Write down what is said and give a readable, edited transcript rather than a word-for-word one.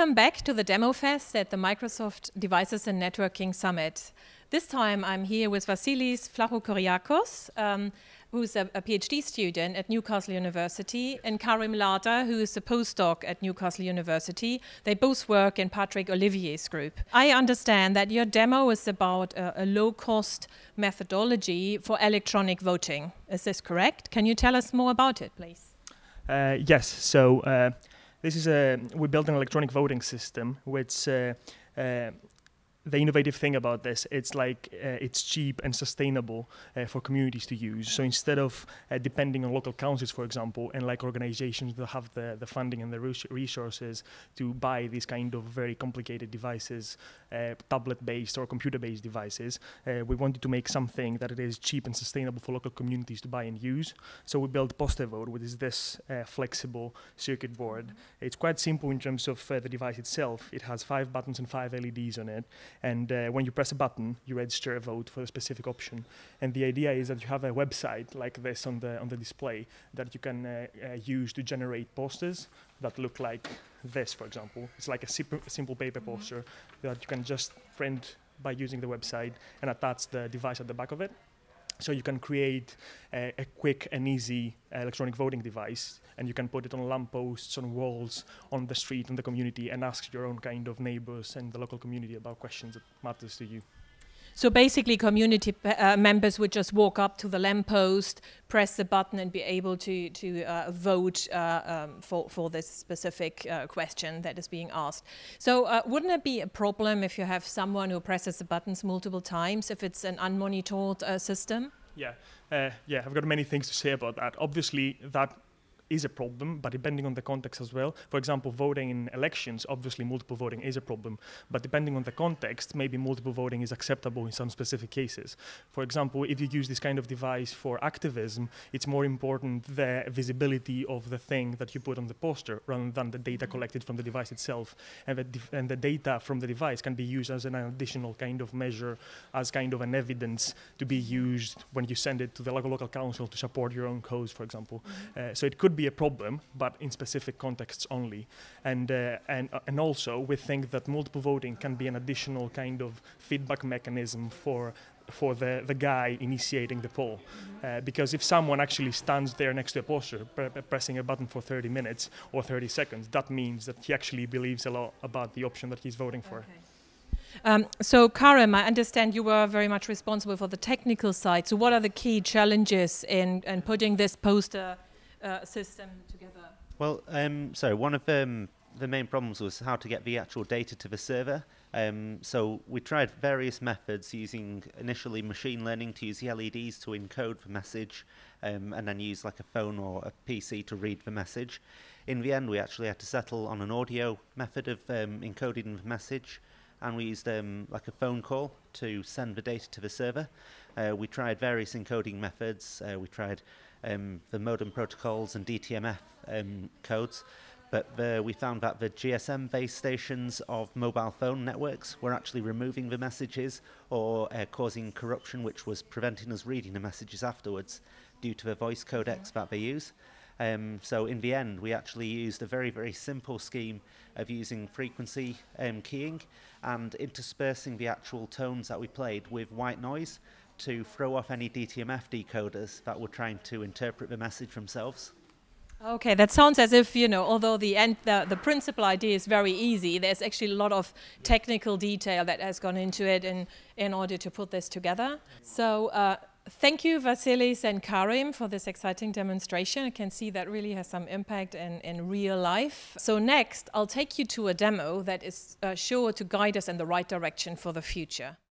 Welcome back to the Demo Fest at the Microsoft Devices and Networking Summit. This time I'm here with Vasilis Vlachokyriakos, who's a PhD student at Newcastle University, and Karim Lada, who is a postdoc at Newcastle University. They both work in Patrick Olivier's group. I understand that your demo is about a low-cost methodology for electronic voting. Is this correct? Can you tell us more about it, please? Yes. So we built an electronic voting system, which the innovative thing about this, it's cheap and sustainable for communities to use. So instead of depending on local councils, for example, and like organizations that have the funding and the resources to buy these kind of very complicated devices, tablet-based or computer-based devices, we wanted to make something that it is cheap and sustainable for local communities to buy and use. So we built PosterVote, which is this flexible circuit board. It's quite simple in terms of the device itself. It has 5 buttons and 5 LEDs on it. And when you press a button, you register a vote for a specific option. And the idea is that you have a website like this on the display that you can use to generate posters that look like this, for example. It's like a simple paper poster that you can just print by using the website and attach the device at the back of it. So you can create a quick and easy electronic voting device, and you can put it on lampposts, on walls, on the street, in the community, and ask your own kind of neighbors and the local community about questions that matters to you. So basically community members would just walk up to the lamppost, press the button and be able to vote for this specific question that is being asked. So wouldn't it be a problem if you have someone who presses the buttons multiple times if it's an unmonitored system? Yeah, I've got many things to say about that. Obviously, that is a problem, but depending on the context as well. For example, voting in elections, obviously multiple voting is a problem, but depending on the context, maybe multiple voting is acceptable in some specific cases. For example, if you use this kind of device for activism, it's more important the visibility of the thing that you put on the poster rather than the data collected from the device itself. And the data from the device can be used as an additional kind of measure, as kind of an evidence to be used when you send it to the local council to support your own cause, for example. So it could be a problem, but in specific contexts only. And also we think that multiple voting can be an additional kind of feedback mechanism for the guy initiating the poll. Because if someone actually stands there next to a poster pressing a button for 30 minutes or 30 seconds, that means that he actually believes a lot about the option that he's voting for. So Karim, I understand you were very much responsible for the technical side. So what are the key challenges in putting this poster system together? Well, so one of the main problems was how to get the actual data to the server. So we tried various methods using initially machine learning to use the LEDs to encode the message and then use like a phone or a PC to read the message. In the end, we actually had to settle on an audio method of encoding the message, and we used like a phone call to send the data to the server. We tried various encoding methods. We tried the modem protocols and DTMF codes, but we found that the GSM base stations of mobile phone networks were actually removing the messages or causing corruption, which was preventing us reading the messages afterwards due to the voice codecs that they use. So in the end, we actually used a very, very simple scheme of using frequency keying and interspersing the actual tones that we played with white noise to throw off any DTMF decoders that were trying to interpret the message themselves. Okay, that sounds as if, you know, although the principal idea is very easy, there's actually a lot of technical detail that has gone into it in order to put this together. So thank you, Vasilis and Karim, for this exciting demonstration. I can see that really has some impact in real life. So next, I'll take you to a demo that is sure to guide us in the right direction for the future.